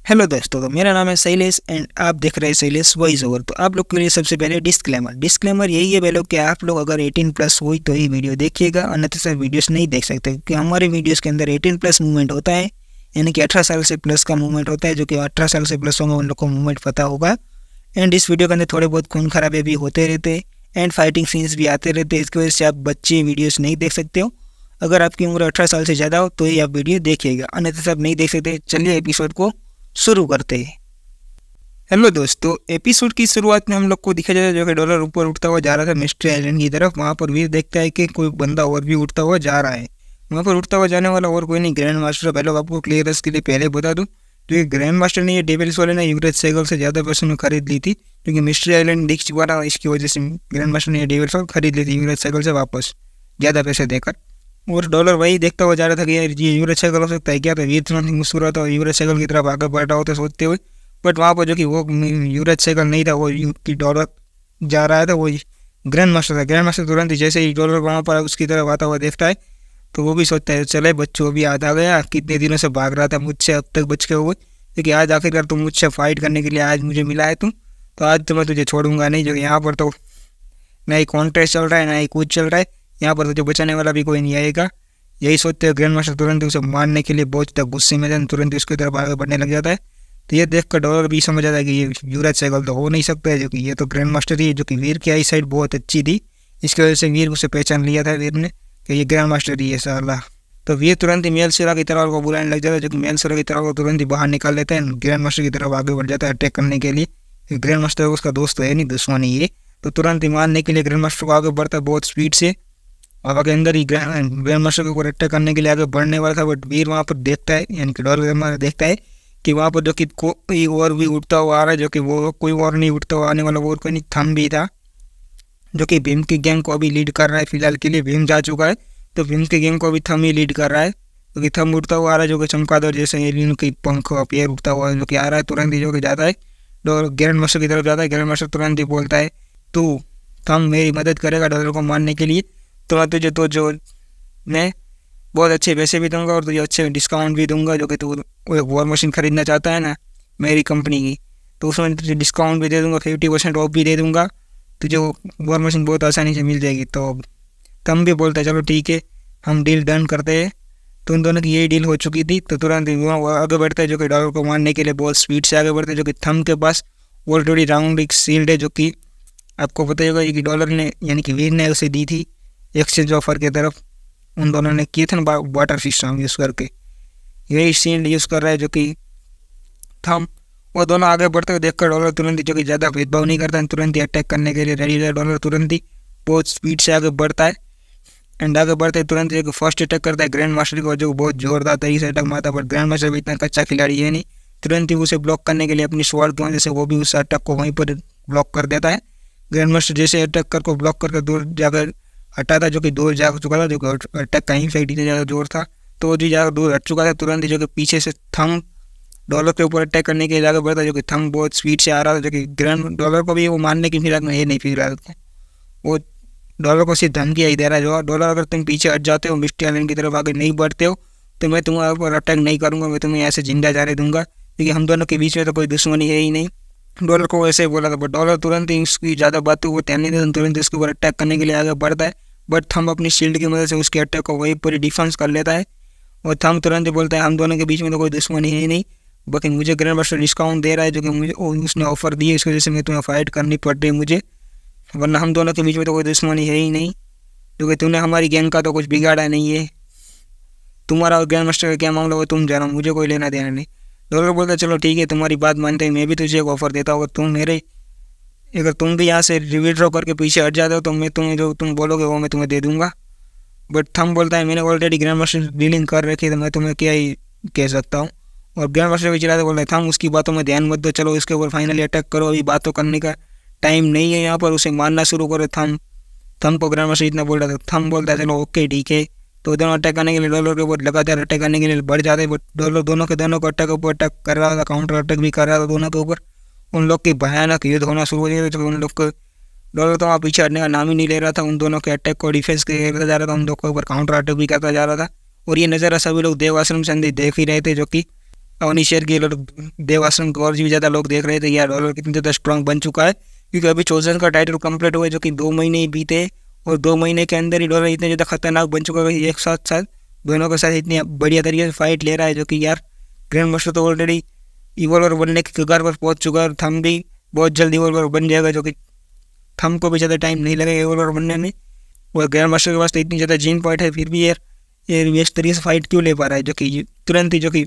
Hello दोस्तों, तो मेरा नाम है शैलेश एंड आप देख रहे हैं शैलेश वॉइस ओवर। तो आप लोग के लिए सबसे पहले डिस्क्लेमर यही है पहले कि आप लोग अगर 18 प्लस हुई तो ही वीडियो देखिएगा, अन्यथा सर वीडियोस नहीं देख सकते क्योंकि हमारे वीडियोस के अंदर 18 प्लस मूवमेंट होता है, यानी कि 18 साल से प्लस का मूवमेंट होता है। जो कि 18 साल से प्लस होंगे उन लोग को मूवमेंट पता होगा। एंड इस वीडियो के अंदर थोड़े बहुत खून खराबे भी होते रहते हैं एंड फाइटिंग सीन्स भी आते रहते हैं। इसकी वजह से आप बच्चे वीडियोज़ नहीं देख सकते हो। अगर आपकी उम्र 18 साल से ज़्यादा हो तो ही आप वीडियो देखिएगा, अन्यथा सब नहीं देख सकते। चलिए एपिसोड को शुरू करते हैं। हेलो दोस्तों, एपिसोड की शुरुआत में हम लोग को दिखा जाता है जो कि डॉलर ऊपर उठता हुआ जा रहा था मिस्ट्री आइलैंड की तरफ। वहाँ पर वीर देखता है कि कोई बंदा और भी उठता हुआ जा रहा है। वहाँ पर उठता हुआ जाने वाला और कोई नहीं, ग्रैंड मास्टर। पहले आपको क्लियरेंस के लिए पहले बता दूँ, जो कि ग्रैंड मास्टर ने ये डेविल्स वाले ने युवराज सहगल से ज़्यादा पैसों में खरीद ली थी, क्योंकि मिस्ट्री आइलैंड दिख चुका था। इसकी वजह से ग्रैंड मास्टर ने ये डेविल्स खरीद ली थी युवराज सहगल से वापस ज़्यादा पैसे देकर। और डॉलर वही देखता हुआ जा रहा था कि यार ये युवराज सहगल हो सकता है क्या। तो वीर तुरंत मुस्कुराता और युवराज सहगल की तरफ आगे बढ़ रहा होता सोचते हुए। बट वहाँ पर जो कि वो युवराज सहगल नहीं था, वो की डॉलर जा रहा था, वो ग्रैंड मास्टर था। ग्रैंड मास्टर तुरंत ही जैसे ही डॉलर वहाँ पर उसकी तरफ आता हुआ देखता है तो वो भी सोचता है चले बच्चों भी याद आ गया, कितने दिनों से भाग रहा था मुझसे, अब तक बच के हुए, क्योंकि आज आखिरकार तुम मुझसे फाइट करने के लिए आज मुझे मिला है तुम, तो आज तो मैं तुझे छोड़ूंगा नहीं। जो यहाँ पर तो ना ही कॉन्टेस्ट चल रहा है ना ही कुछ चल रहा है, यहाँ पर तुझे बचाने वाला भी कोई नहीं आएगा। यही सोचते हुए ग्रैंड मास्टर तुरंत उसे मारने के लिए बहुत ज़्यादा गुस्से में तुरंत उसकी तरफ आगे बढ़ने लग जाता है। तो ये देखकर डॉलर भी समझ आता है कि ये युवराज सहगल तो हो नहीं सकता है, जो कि ये तो ग्रैंड मास्टर ही है। जो कि वीर की आई साइड बहुत अच्छी थी, इसकी वजह से वीर उसे पहचान लिया था वीर ने कि ये ग्रैंड मास्टर ही है साला। तो वीर तुरंत ही मेलसेरा की तरफ को बुलाने लग जाता है, जो कि मेलसेरा की तरफ को तुरंत ही बाहर निकाल लेता है। ग्रैंड मास्टर की तरफ आगे बढ़ जाता है अटैक करने के लिए। ग्रैंड मास्टर उसका दोस्त है नहीं, दुश्मन ही है। तो तुरंत ही मारने के लिए ग्रैंड मास्टर को आगे बढ़ता है बहुत स्पीड से, और आगे अंदर ही ग्रैंड मास्टर के ऊपर अटैक करने के लिए आगे बढ़ने वाला था। बट वीर वहाँ पर देखता है, यानी कि डॉलर देखता है कि वहाँ पर जो कि कोई और भी उठता हुआ आ रहा है, जो कि वो कोई और नहीं उठता हुआ आने वाला, वो और कोई नहीं, थम भी था, जो कि भीम की गैंग को अभी लीड कर रहा है। फिलहाल के लिए भीम जा चुका है तो भीम की गैंग को अभी थम ही लीड कर रहा है, क्योंकि थम उठता हुआ आ रहा है, जो कि चमकादड़ जैसे एलियन की पंख पैर उठता हुआ जो कि आ रहा है। तुरंत ही जो कि जाता है डॉलर ग्रैंड मास्टर की तरफ जाता है। ग्रैंड मास्टर तुरंत ही बोलता है तू थम मेरी मदद करेगा डॉलर को मारने के लिए, तो मैं तुझे तो जो मैं बहुत अच्छे पैसे भी दूंगा और तुझे अच्छे डिस्काउंट भी दूंगा। जो कि तू कोई वॉर मशीन खरीदना चाहता है ना मेरी कंपनी की, तो उसमें तुझे डिस्काउंट भी दे दूंगा, 50% ऑफ भी दे दूंगा, तुझे वो वॉर मशीन बहुत आसानी से मिल जाएगी। तो तम भी बोलता है चलो ठीक है, हम डील डन करते हैं। तो उन दोनों की यही डील हो चुकी थी। तो तुरंत वो आगे बढ़ता है, जो कि डॉलर को मारने के लिए बहुत स्पीड से आगे बढ़ते हैं। जो कि थम के पास ऑलरेडी राउंड एक शील्ड है, जो कि आपको पता ही होगा कि डॉलर ने यानी कि वीर ने उसे दी थी एक्सचेंज ऑफर की तरफ। उन दोनों ने किए थे ना वाटर सिस्टम यूज़ करके, यही शील्ड यूज़ कर रहा है जो कि थम। वो दोनों आगे बढ़ते हुए देखकर डॉलर तुरंत ही, जो कि ज़्यादा भेदभाव नहीं करता है, तुरंत ही अटैक करने के लिए रेडी है। डॉलर तुरंत ही बहुत स्पीड से आगे बढ़ता है एंड आगे बढ़ते तुरंत एक फर्स्ट अटैक करता है ग्रैंड मास्टर को, जो बहुत जोरदार तरीके से अटैक मारता है। बट ग्रैंड मास्टर भी इतना कच्चा खिलाड़ी है नहीं, तुरंत ही उसे ब्लॉक करने के लिए अपनी स्वॉर्ड की वजह से वो भी उस अटैक को वहीं पर ब्लॉक कर देता है। ग्रैंड मास्टर जैसे अटैक कर को ब्लॉक करके दूर जाकर हटा था, जो कि दूर जा चुका था, जो कि अटैक का इफेक्ट इतना ज़्यादा जोर था तो वो जी ज़्यादा दूर हट चुका था। तुरंत ही जो कि पीछे से थम डॉलर के ऊपर अटैक करने के लिए आगे बढ़ता, जो कि थम बहुत स्पीड से आ रहा था, जो कि ग्रैंड डॉलर को भी वो मारने की फिराक में ये नहीं फिर रहा था। वो डॉलर को सिर्फ धमकी ही दे रहा है, जो डॉलर अगर तुम पीछे हट जाते हो, मिस्ट्री आइलैंड की तरफ आगे नहीं बढ़ते हो, तो मैं तुम्हारे ऊपर अटैक नहीं करूँगा, मैं तुम्हें ऐसे जिंदा जाने दूंगा, क्योंकि हम दोनों के बीच में तो कोई दुश्मनी है ही नहीं। डॉलर को वैसे ही बोला था। बट डॉलर तुरंत ही उसकी ज़्यादा बातों को ध्यान नहीं देता, तुरंत उसके ऊपर अटैक करने के लिए आगे बढ़ता है। बट थम अपनी शील्ड की मदद से उसके अटैक को वही पूरी डिफेंस कर लेता है। और थम तुरंत ही बोलता है हम दोनों के बीच में तो कोई दुश्मनी है ही नहीं, बाकी मुझे ग्रैंड मास्टर डिस्काउंट दे रहा है, जो कि मुझे उसने ऑफर दी है, इसकी वजह से मैं तुम्हें फाइट करनी पड़ रही है मुझे, वरना हम दोनों के बीच में तो कोई दुश्मनी है ही नहीं, क्योंकि तूने हमारी गैंग का तो कुछ बिगाड़ा नहीं है। तुम्हारा और ग्रैंड मास्टर का क्या मामला हो तुम जानो, मुझे कोई लेना देना नहीं। डॉलर बोलता है चलो ठीक है, तुम्हारी बात मानते हैं, मैं भी तुझे एक ऑफर देता हूँ, अगर तुम भी यहाँ से विड्रॉ करके पीछे हट जाते हो तो मैं तुम्हें जो तुम बोलोगे वो मैं तुम्हें दे दूंगा। बट थम बोलता है मैंने ऑलरेडी ग्रैंड मास्टर से डीलिंग कर रखी है, तो मैं तुम्हें क्या ही कह सकता हूँ। और ग्रैंड मास्टर भी चिल्लाते बोल रहे थम उसकी बातों में ध्यान मत दो, चलो इसके ऊपर फाइनली अटैक करो, अभी बातों करने का टाइम नहीं है यहाँ पर, उसे मारना शुरू करो। थम को ग्रैंड मास्टर इतना बोल रहा था। थम बोलता है चलो ओके ठीक है। तो दोनों अटैक करने के लिए डॉलर के ऊपर लगातार अटैक करने के लिए बढ़ जाते हैं। बट डॉलर दोनों को अटैक ऊपर अटैक कर रहा था, काउंटर अटैक भी कर रहा था दोनों के ऊपर। उन लोग की भयानक युद्ध होना शुरू हो गया, तो उन लोग को डॉलर तो वहाँ पीछे हटने का नाम ही नहीं ले रहा था। उन दोनों के अटैक को डिफेंस करता जा रहा था, उन लोग के ऊपर काउंटर अटैक भी करता जा रहा था। और ये नज़ारा सभी लोग देव आश्रम से अंदर देख ही रहे थे, जो कि अवनी शेयर की देवाश्रम को और भी ज़्यादा लोग देख रहे थे यार डॉलर कितनी ज़्यादा स्ट्रांग बन चुका है, क्योंकि अभी चोजन का टाइटल कंप्लीट हुआ है जो कि 2 महीने ही बीते और 2 महीने के अंदर ही डॉलर इतने ज़्यादा खतरनाक बन चुका है। एक साथ साथ दोनों के साथ इतनी बढ़िया तरीके से फाइट ले रहा है जो कि यार ग्रैंड मास्टर तो ऑलरेडी इवॉल्वर बनने की कगार पर पहुंच चुका है और थम भी बहुत जल्द इवॉल्वर बन जाएगा, जो कि थम को भी ज़्यादा टाइम नहीं लगेगा इवॉल्वर बनने में। और ग्रैंड मास्टर के पास तो इतनी ज़्यादा जीन पॉइंट है, फिर भी यार ये इस तरीके से फाइट क्यों ले पा रहा है, जो कि तुरंत ही जो कि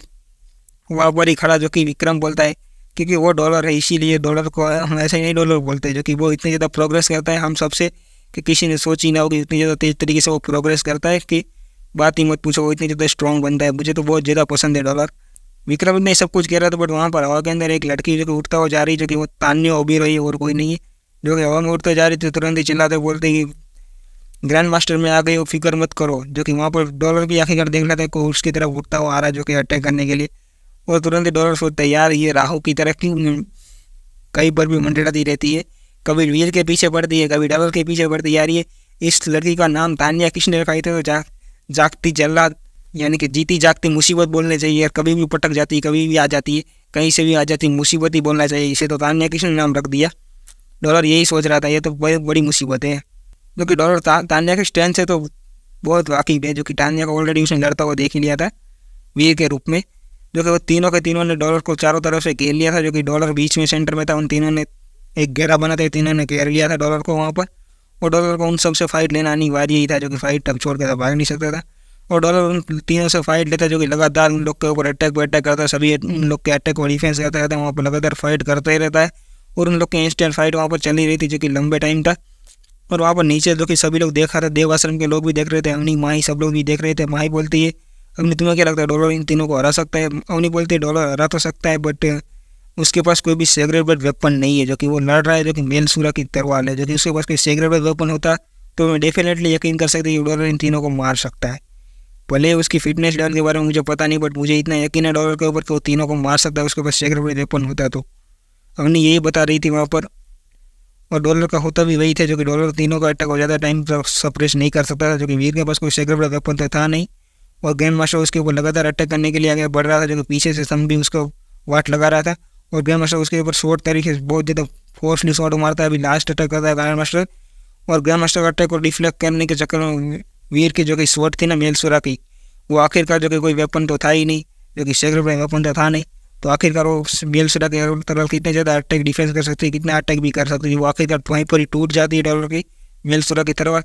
वहाँ पर ही खड़ा जो कि विक्रम बोलता है, क्योंकि वो डॉलर है इसीलिए डॉलर को हम ऐसे ही नहीं डॉलर बोलते, जो कि वो इतनी ज़्यादा प्रोग्रेस करता है हम सबसे कि किसी ने सोची ना होगी, इतनी ज़्यादा तेज़ तरीके से वो प्रोग्रेस करता है कि बात ही मत पूछो, वो इतनी ज़्यादा स्ट्रॉन्ग बनता है। मुझे तो बहुत ज़्यादा पसंद है डॉलर। विक्रम ने सब कुछ कह रहा था, बट वहाँ पर हवा के अंदर एक लड़की जो कि उठता हुआ जा रही है, जो कि वो तान्या ओबी रही है और कोई नहीं है, जो कि हवा में उठते जा रही थी, तुरंत ही चिल्लाते बोलते कि ग्रैंड मास्टर में आ गए हो, फिक्र मत करो। जो कि वहाँ पर डॉलर भी आखिरकार देख लेता है को उसकी तरफ उठता हुआ आ रहा है जो कि अटैक करने के लिए, और तुरंत ही डॉलर सोचता है यार ये राहु की तरह क्यों कहीं पर भी मंडराती रहती है, कभी वीर के पीछे पड़ती है, कभी डॉलर के पीछे पड़ती है। यार ये इस लड़की का नाम तान्या किसने रखा था, तो जागती जल्लाद यानी कि जीती जागती मुसीबत बोलने चाहिए यार, कभी भी पटक जाती है, कभी भी आ जाती है, कहीं से भी आ जाती है, मुसीबत ही बोलना चाहिए इसे, तो तान्या किसने नाम रख दिया। डॉलर यही सोच रहा था ये तो बहुत बड़ी मुसीबत है, जो कि डॉलर तान्या के स्टैंड से तो बहुत वाकिफ है, जो कि तान्या को ऑलरेडी उसने लड़ता हुआ देख ही लिया था वीर के रूप में, जो कि वो तीनों के तीनों ने डॉलर को चारों तरफ से घेर लिया था, जो कि डॉलर बीच में सेंटर में था, उन तीनों ने एक घेरा बना था, तीनों ने घेर लिया था डॉलर को वहाँ पर, और डॉलर को उन सब से फाइट लेना अनिवार्य ही था, जो कि फाइट अब छोड़ के भाग नहीं सकता था, और डॉलर उन तीनों से फाइट लेता जो कि लगातार उन लोग के ऊपर अटैक करता है, सभी उन लोग के अटैक को डिफेंस करता रहता है, वहाँ पर लगातार फाइट करता ही रहता है, और उन लोग की इंस्टेंट फाइट वहाँ पर चली रही थी जो कि लंबे टाइम तक। और वहाँ पर नीचे जो कि सभी लोग देख रहे थे, देव आश्रम के लोग भी देख रहे थे, अवनी माही सब लोग भी देख रहे थे। माही बोलती है अवनी तुम्हें क्या लगता है डॉलर इन तीनों को हरा सकता है? अवनी बोलती है डॉलर हरा तो सकता है, बट उसके पास कोई भी सेग्रेटेड वेपन नहीं है, जो कि वो लड़ रहा है जो कि मेलसूरा की तलवार है, जो कि उसके पास कोई सेग्रेटेड वेपन होता तो मैं डेफिनेटली यकीन कर सकती कि डॉलर इन तीनों को मार सकता है। भले उसकी फिटनेस लेवल के बारे में मुझे पता नहीं, बट मुझे इतना यकीन है डॉलर के ऊपर कि वो तीनों को मार सकता है, उसके पास सेग्रेटेड वेपन होता है। तो अवनी यही बता रही थी वहाँ पर, और डॉलर का होता भी वही था, जो कि डॉलर तीनों का अटैक हो ज़्यादा टाइम सप्रेस नहीं कर सकता था, जो कि वीर के पास कोई सेग्रेटेड वेपन तो था नहीं, और ग्रैंड मास्टर उसके ऊपर लगातार अटैक करने के लिए आगे बढ़ रहा था, जो कि पीछे से सम भी उसको वाट लगा रहा था, और ग्रैंड मास्टर उसके ऊपर शॉर्ट तरीके से बहुत ज़्यादा फोर्सली शॉट मारता है। अभी लास्ट अटैक करता है ग्रैंड मास्टर, और ग्रैंड मास्टर का अटैक को डिफ्लेक्ट करने के चक्कर में वीर की जो कि शॉट थी ना मेलसूरा की, वो आखिरकार जो कि कोई वेपन तो था ही नहीं, जो कि सेग्रेटेड वेपन तो था नहीं, तो आखिरकार वो मेलसूरा के तरफ कितने ज़्यादा अटैक डिफेंस कर सकती है, कितना अटैक भी कर सकती है, वो आखिरकार वहीं पर ही टूट जाती है डॉलर की मेलसूरा की तरफ,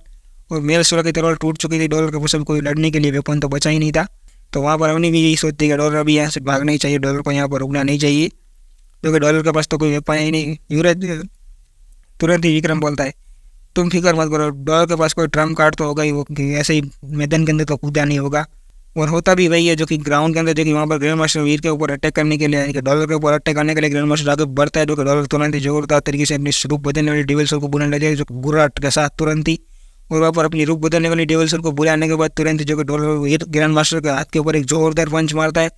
और मेलसूरा की तरफ टूट चुकी थी, डॉलर के पास कोई लड़ने के लिए वेपन तो बचा ही नहीं था। तो वहाँ पर अवनी भी यही सोचती है कि डॉलर अभी यहाँ से भागना ही चाहिए, डॉलर को यहाँ पर रुकना नहीं चाहिए, क्योंकि डॉलर के पास तो कोई वेपन ही नहीं। युवराज तुरंत ही विक्रम बोलता है तुम फिक्र मत करो, डॉलर के पास कोई ट्रम्प कार्ड तो होगा ही, वो ऐसे ही मैदान के अंदर तो कूदा नहीं होगा। और होता भी वही है, जो कि ग्राउंड के अंदर जो कि वहाँ पर ग्रैंड मास्टर वीर के ऊपर अटैक करने के लिए, डॉलर के ऊपर अटैक करने के लिए ग्रैंड मास्टर आगे बढ़ता है, जो कि डॉलर तुरंत ही जोरदार तरीके से अपनी रूप बदलने वाली डेविल सोल को बुलाने लगे, जो गुर्राट के साथ तुरंत ही, और वहाँ पर अपनी रूप बदलने वाली डेविल सोल को बुलाने के बाद तुरंत जो कि डॉलर ग्रैंड मास्टर के हाथ के ऊपर एक जोरदार पंच मारता है,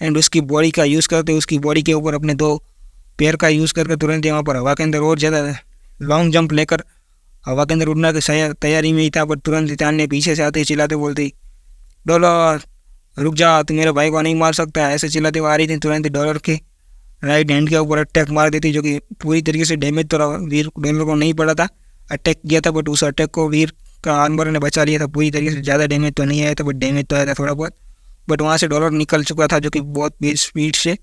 एंड उसकी बॉडी का यूज़ करते उसकी बॉडी के ऊपर अपने 2 पैर का यूज़ करके तुरंत ही वहाँ पर हवा के अंदर और ज़्यादा लॉन्ग जंप लेकर हवा के अंदर उड़ने की तैयारी में ही था, पर तुरंत ही तान्या पीछे से आते चिल्लाते बोलती डॉलर रुक जा, तू मेरे भाई को नहीं मार सकता, ऐसे चिल्लाते हुए आ रही थी। तुरंत ही डॉलर के राइट हैंड के ऊपर अटैक मार देती, जो कि पूरी तरीके से डैमेज तो वीर डॉलर को नहीं पड़ा था, अटैक किया था, बट उस अटैक को वीर का आर्मर ने बचा लिया था पूरी तरीके से, ज़्यादा डैमेज तो नहीं आया था, बट डैमेज तो आया था थोड़ा बहुत। बट वहाँ से डॉलर निकल चुका था, जो कि बहुत स्पीड से,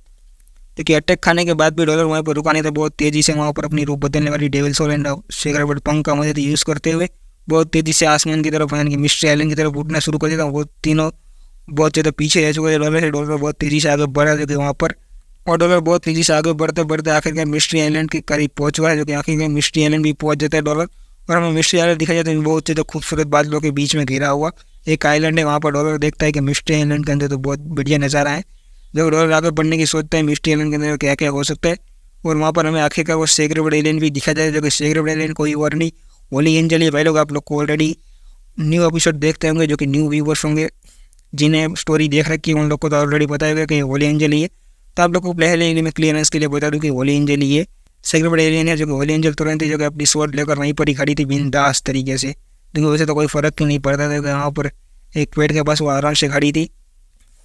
क्योंकि अटैक खाने के बाद भी डॉलर वहाँ पर रुका नहीं था, बहुत तेज़ी से वहाँ पर अपनी रूप बदलने वाली डेविल सोल एंड सेग्रेटेड पंख का मदद यूज़ करते हुए बहुत तेज़ी से आसमान की तरफ यानी कि मिस्ट्री आइलैंड की तरफ उठना शुरू कर दिया था। वो तीनों बहुत ज़्यादा पीछे रह चुके थे डॉलर से, डॉलर बहुत तेज़ी से आगे बढ़ा, जो कि वहाँ पर, और डॉलर बहुत तेज़ी से आगे बढ़ते बढ़ते आखिरकार मिस्ट्री आइलैंड के करीब पहुँच गया है, जो कि आखिरकार मिस्ट्री आइलैंड भी पहुँच जाता है डॉलर, और हमें मिस्ट्री आइलैंड दिखा जाता है बहुत ज़्यादा खूबसूरत बादलों के बीच में घिरा हुआ एक आइलैंड है। वहाँ पर डॉलर देखता है कि मिस्ट्री आइलैंड के अंदर तो बहुत बढ़िया नज़ारा है, जब डॉलर आगे बढ़ने की सोचता है मिस्ट्री आइलैंड के अंदर क्या क्या हो सकता है, और वहाँ पर हमें आखिरकार वो सेग्रेटेड आइलैंड भी दिखा जाए, जो कि सेग्रेटेड आइलैंड कोई और नहीं होली एंजल है। भाई लोग आप लोग को ऑलरेडी न्यू एपिसोड देखते होंगे, जो कि न्यू व्यूवर्स होंगे जिन्हें स्टोरी देख रखी है उन लोग को तो ऑलरेडी पता होगा कि होली एंजल ही है। तो आप लोग को पहले में क्लियरेंस के लिए बता दूँ कि होली एंजल ही है, सेग्रेटेड एलियन है, जो कि होली एंजल तुरंत ही जो कि अपनी स्वॉर्ड लेकर वहीं पर ही खड़ी थी बिंदास तरीके से, क्योंकि वैसे तो कोई फ़र्क क्यों नहीं पड़ता था, वहाँ पर एक पेड़ के पास वो आराम से खड़ी थी,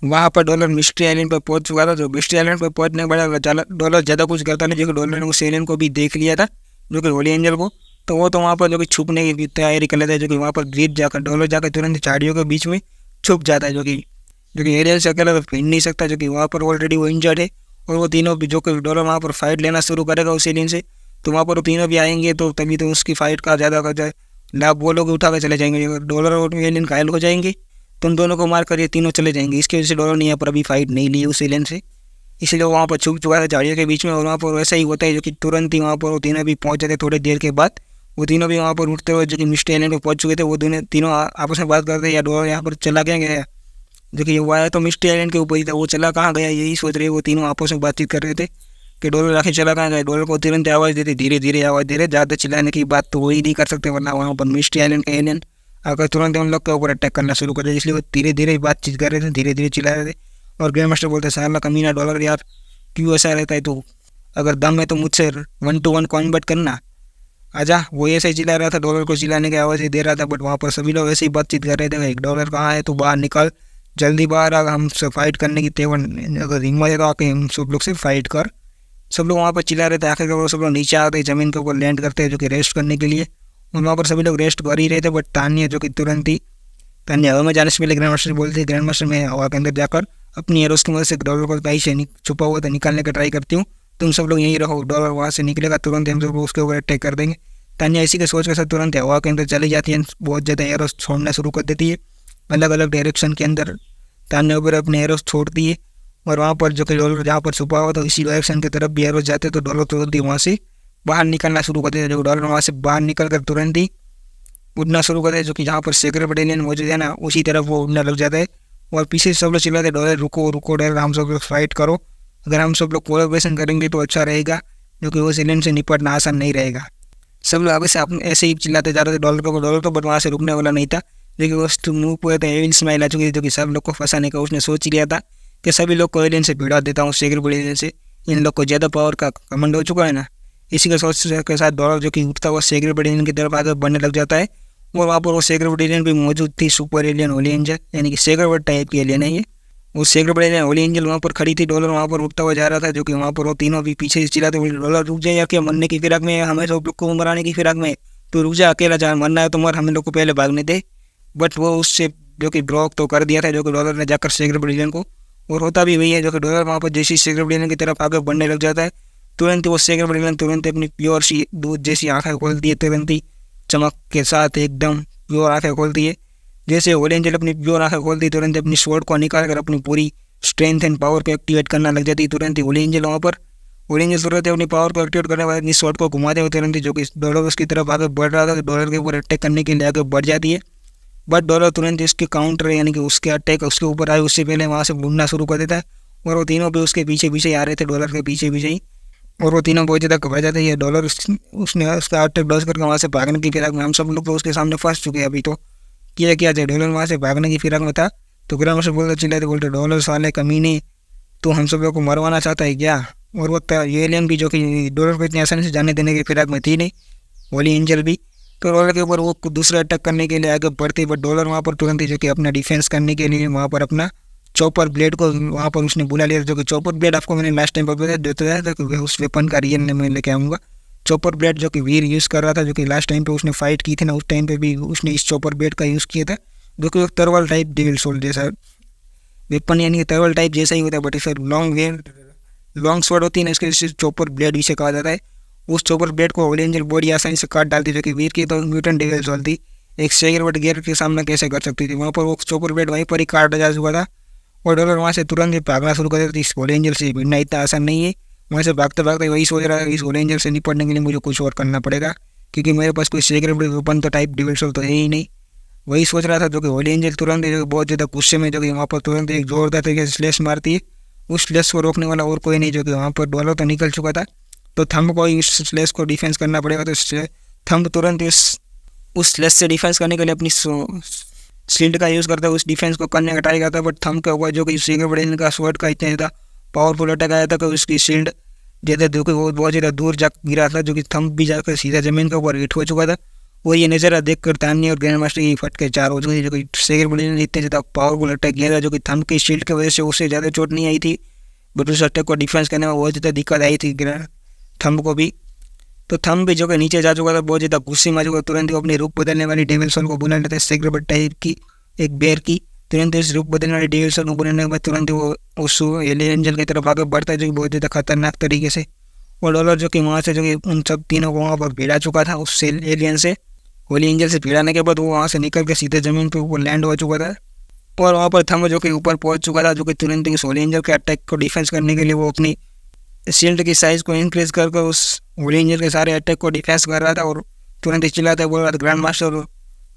वहाँ पर डॉलर मिस्ट्री आइलैंड पर पहुंच चुका था। जो मिस्ट्री आइलैंड पर पहुंचने के बाद डॉलर ज़्यादा कुछ करता नहीं, जो कि डॉलर ने उस एलियन को भी देख लिया था, जो कि होली एंजल को। तो वो तो वहाँ पर जो कि छुपने की तैयारी कर लेता है, जो कि वहाँ पर ग्रीप जाकर डॉलर जाकर तुरंत झाड़ियों के बीच में छुप जाता है, जो कि एरियल से अकेला तो फिर नहीं सकता, जो कि वहाँ पर ऑलरेडी वो इंजर्ड है। और वो तीनों भी जो कि डॉलर वहाँ पर फाइट लेना शुरू करेगा उस एलियन से, तो वहाँ पर वो तीनों भी आएंगे, तो तभी तो उसकी फाइट का ज़्यादा कर जाए लाभ वो लोग उठा कर चले जाएंगे। अगर डॉलर और एलियन घायल हो जाएंगे तो उन दोनों को मार कर ये तीनों चले जाएंगे। इसकी वजह से डॉलर ने यहाँ पर अभी फाइट नहीं ली उस एलियन से, इसलिए वो वहाँ पर छुप चुका था झाड़ियों के बीच में। और वहाँ पर वैसा ही होता है, जो कि तुरंत ही वहाँ पर वो तीनों भी पहुँच जाते थोड़ी देर के बाद। वो तीनों भी वहाँ पर उठते हुए जो कि मिस्टर एलियन पर पहुँच चुके थे, वो दोनों तीनों आपस में बात करते हैं, या डॉलर यहाँ पर चला गया। जो कि वो आया तो मिस्टर आइलैंड के ऊपर ही था, वो चला कहाँ गया यही सोच रहे, वो तीनों आपस में बातचीत कर रहे थे कि डॉलर आखिर चला कहाँ गया। डॉलर को तुरंत आवाज़ देते, धीरे धीरे आवाज़ दे रहे, ज़्यादा चिल्लाने की बात तो वो ही नहीं कर सकते, वरना वहाँ पर मिस्टर आइलैंड का एलियन आकर तुरंत उन लोग के ऊपर अटैक करना शुरू कर दिया। इसलिए वो धीरे धीरे बातचीत कर रहे थे, धीरे धीरे चिल्ला रहे थे। और ग्रैंड मास्टर बोलते, साला कमीना डॉलर यार क्यों ऐसा रहता है, तो अगर दम है तो मुझसे 1-to-1 कॉन्वर्ट करना, आजा। वो ऐसे ही चिल्ला रहा था, डॉलर को चिल्लाने की आवाज़ ही दे रहा था, बट वहाँ पर सभी लोग ऐसे ही बातचीत कर रहे थे, एक डॉलर कहाँ है तो बाहर निकल, जल्दी बाहर आ, हमसे फाइट करने की तेवर, अगर हिम्मत है तो आके हम सब लोग से फाइट कर। सब लोग वहाँ पर चिल्ला रहे थे। आखिर वो सब लोग नीचे आते हैं, ज़मीन के ऊपर लैंड करते हैं, जो कि रेस्ट करने के लिए। और वहाँ पर सभी लोग रेस्ट कर ही रहे थे, बट तान्या जो कि तुरंत ही तान्या हवा में जाने से पहले ग्रैंड मास्टर बोलते हैं, ग्रैंड मास्टर मैं हवा के अंदर जाकर अपनी एरोस की मदद से डॉलर को कहीं से छुपा हुआ था निकालने का ट्राई करती हूँ, तुम सब लोग यहीं रहो, डॉलर वहाँ से निकलेगा तुरंत हम सब लोग उसके ऊपर अटैक कर देंगे। तान्या इसी के सोच के साथ तुरंत हवा के अंदर चली जाती है, बहुत ज़्यादा एरोस छोड़ना शुरू कर देती है अलग अलग डायरेक्शन के अंदर। तान्या ऊपर अपने एरोस छोड़ती है, और वहाँ पर जो कि डॉलर जहाँ पर छुपा हुआ था इसी डायरेक्शन की तरफ भी एरोस जाते, तो डॉलर तुरंत ही वहाँ से बाहर निकलना शुरू कर देते। जो डॉलर वहाँ से बाहर निकल कर तुरंत ही उड़ना शुरू करते हैं, जो कि जहाँ पर सेक्रेट बटालियन मौजूद है ना उसी तरफ वो उड़ने लग जाता है। और पीछे सब लोग चिल्लाते, डॉलर रुको रुको डॉलर, हम सब लोग फाइट करो, अगर हम सब लोग कोलैबोरेशन करेंगे तो अच्छा रहेगा, जो कि वो एलियन से निपटना आसान नहीं रहेगा। सब लोग आगे से अपने ऐसे ही चिल्लाते जा रहे थे डॉलर को, बट वहाँ से रुकने वाला नहीं था। लेकिन वो मुँह पे तो एविल स्माइल आ चुकी थी, जो कि सब लोग को फंसाने का उसने सोच लिया था कि सभी लोग को एलियन से भिड़ा देता हूँ, सेक्रेट बटालियन से, इन लोग को ज़्यादा पावर का कमांड हो चुका है ना। इसी के सोच के साथ डॉलर जो कि उठता हुआ सेक्रेट बटालियन की तरफ आगे बढ़ने लग जाता है। और वहाँ पर वो सेक्रेट बटालियन भी मौजूद थी, सुपर एलियन होली एंजल, यानी कि सेक्रेट टाइप की एलियन है ये। वो सेक्रेट बटालियन होली एंजल वहाँ पर खड़ी थी, डॉलर वहाँ पर उठता हुआ जा रहा था, जो कि वहाँ पर वो तीनों भी पीछे से चिल्लाते बोले, डॉलर रुक जाए यार, क्या मरने की फिराक में, हमें सब लोग को मराने की फिराक में, तो रुक जा, अकेला जा, मरना है तो मर, हमें लोग को पहले भागने दे। बट वो उससे जो कि ब्लॉक तो कर दिया था, जो कि डॉलर ने जाकर सेक्रेट बटालियन को। और होता भी वही है, जो कि डॉलर वहाँ पर जैसी सेक्रेट बटालियन की तरफ आगे बढ़ने लग जाता है, तुरंत वो सेक्रेट बटालियन तुरंत अपनी प्योर सी दूध जैसी आँखें खोलती है, तुरंत ही चमक के साथ एकदम प्योर आँखें खोलती है। जैसे होली एंजल अपनी प्योर आँखें खोलती है, तुरंत अपनी स्वॉर्ड को निकाल कर अपनी पूरी स्ट्रेंथ एंड पावर को एक्टिवेट करना लग जाती है। तुरंत ही होली एंजल वहाँ पर तुरंत अपनी पावर को एक्टिवेट करने के बाद अपनी स्वॉर्ड को घुमाते हुए तुरंत ही जो कि डॉलर उसकी तरफ आगे बढ़ रहा था, तो डॉलर के ऊपर अटैक करने के लिए आगे बढ़ जाती है। बट डॉलर तुरंत इसके काउंटर यानी कि उसके अटैक उसके ऊपर आए उससे पहले वहाँ से बुड़ना शुरू कर देता है। और वो तीनों भी उसके पीछे पीछे ही आ रहे थे, डॉलर के पीछे पीछे ही। और वो तीनों बहुत ज़्यादा घबरा जाते हैं। डॉलर उसने उसका अटैक डॉज करके वहाँ से भागने की फिराक में, हम सब लोग तो उसके सामने फंस चुके हैं अभी, तो किया जाए। डॉलर वहाँ से भागने की फिराक में था, तो ग्रैंड मास्टर बोलते चिल्लाते बोलते, डॉलर साले कमीने, तो हम सब लोग को मरवाना चाहता है क्या। और वो ये एलियन भी जो कि डॉलर को इतनी आसानी से जाने देने की फिराक में थी नहीं, होली एंजल भी, तो डॉलर के ऊपर वो दूसरा अटैक करने के लिए आगे बढ़ती। बट डॉलर वहाँ पर तुरंत ही जो कि अपना डिफेंस करने के लिए वहाँ पर अपना चॉपर ब्लेड को वहाँ पर उसने बुला लिया, जो कि चॉपर ब्लेड आपको मैंने लास्ट टाइम पर बताया था, क्योंकि उस वेपन का रियल नेम मैं लेके आऊँगा। चॉपर ब्लेड जो कि वीर यूज़ कर रहा था, जो कि लास्ट टाइम पे उसने फाइट की थी ना, उस टाइम पे भी उसने इस चॉपर ब्लेड का यूज़ किया था, जो कि एक तरवल टाइप डेविल सोल्ड जैसा वेपन, यानी कि तरवल टाइप जैसा ही होता है, बट इसे लॉन्ग स्वॉर्ड होती है ना, इसके चॉपर ब्लेड भी से कहा जाता है। उस चॉपर ब्लेड को होली एंजल बॉडी आसानी से काट डालती, जो कि वीर की तो म्यूटेंट डेविल सोल्ड थी, एक सेक्रेट गियर के सामना कैसे कर सकती थी। वहाँ पर वो चॉपर ब्लेड वहीं पर ही काट जा चुका था, और डॉलर वहाँ से तुरंत ही भागना शुरू कर देती। इस होली एंजल से भिड़ना इतना आसान नहीं है। वहाँ से भागते भागते वही सोच रहा है, इस होली एंजल से निपटने के लिए मुझे कुछ और करना पड़ेगा, क्योंकि मेरे पास कोई सेक्रेट वेपन तो टाइप डेविल सोल्ड तो है ही नहीं। वही सोच रहा था, जो कि होली एंजल तुरंत जो बहुत ज़्यादा गुस्से में जो कि वहाँ पर तुरंत एक जोरदार तरीके से स्लैश मारती है। उस स्लैश को रोकने वाला और कोई नहीं, जो कि वहाँ पर डॉलर तो निकल चुका था, तो थंब को इस स्लैश को डिफेंस करना पड़ेगा। तो थंब तुरंत उस स्लैश से डिफेंस करने के लिए अपनी शील्ड का यूज़ करता है, उस डिफेंस को करने का ट्राई करता है। बट थंब का हुआ जो कि सेक्रेट बटालियन का स्वॉर्ड का इतना ज़्यादा पावरफुल अटैक आया था कि उसकी शील्ड ज़्यादा जो कि वो बहुत ज़्यादा दूर जा गिरा था, जो कि थंब भी जाकर सीधा ज़मीन के ऊपर हिट हो चुका था। और ये नज़ारा देखकर तान्या और ग्रैंड मास्टर की फट के चार हो चुकी, जो कि सेकंड बॉडी ने इतने ज़्यादा पावरफुल अटैक किया था, जो कि थंब की शील्ड की वजह से उससे ज़्यादा चोट नहीं आई थी, बट उस अटैक को डिफेंस करने में बहुत ज़्यादा दिक्कत आई थी थंब को भी। तो थंब भी जो कि नीचे जा चुका था, बहुत ज़्यादा गुस्से में आ चुका, तुरंत वो अपनी रूप बदलने वाली डेविल सोल को बुला लेते हैं, सेक्रेबल टाइप की एक बेर की। तुरंत इस रूप बदलने वाली डेविल सोल को बुलाने के बाद तुरंत वो उस एलियन एंजल की तरफ आगे बढ़ता है, जो कि बहुत ज़्यादा खतरनाक तरीके से। और डॉलर जो कि वहाँ से जो कि उन सब तीनों को वहाँ पर भिड़ा चुका था उस एलियन से, होली एंजल से भिड़ाने के बाद वो वहाँ से निकल के सीधे ज़मीन पे ऊपर लैंड हो चुका था। और वहाँ पर थंब जो कि ऊपर पहुँच चुका था, जो कि तुरंत उस होली एंजल के अटैक को डिफेंस करने के लिए वो अपनी शील्ड की साइज़ को इंक्रीज कर उस होली एंजल के सारे अटैक को डिफेंस कर रहा था। और तुरंत ही चिल्लाता बोल रहा था, ग्रैंड मास्टर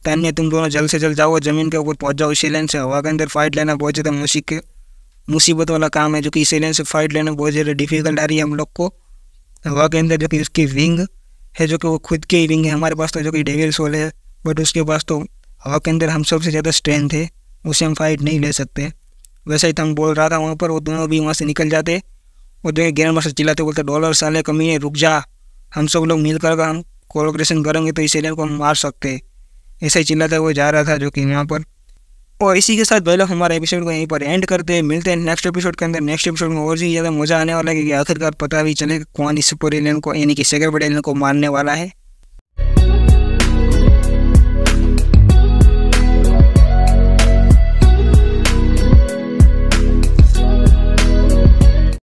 तान्या तुम दोनों जल्द से जल्द जाओ, ज़मीन के ऊपर पहुँच जाओ। इस एलियन से हवा के अंदर फाइट लेना बहुत ज़्यादा मुसीबत वाला काम है, जो कि इस एलियन से फाइट लेना बहुत ज़्यादा डिफिकल्ट आ रही है हम लोग को। हवा के अंदर जो कि उसकी विंग है, जो कि वो खुद की विंग है, हमारे पास तो जो कि डेविल सोल है, बट उसके पास तो हवा के अंदर हम सबसे ज़्यादा स्ट्रेंथ है, उससे हम फाइट नहीं ले सकते। वैसा ही हम बोल रहा था वहाँ पर, वो दोनों भी वहाँ से निकल जाते और जो ग्रैंड मास्टर चिल्लाते बोलते, डॉलर साले कमीने रुक जा, हम सब लोग मिलकर हम कोऑपरेशन करेंगे तो इस एलियन को हम मार सकते हैं। ऐसा ही चिल्लाता वो जा रहा था जो कि वहाँ पर। और इसी के साथ भाई लोग हमारा एपिसोड को यहीं पर एंड करते हैं। मिलते हैं नेक्स्ट एपिसोड के अंदर। नेक्स्ट एपिसोड में और भी ज़्यादा मज़ा आने वाला है, क्योंकि आखिरकार पता भी चले कौन इस सुपर एलियन को यानी कि सेक्रेबल एलियन को मारने वाला है।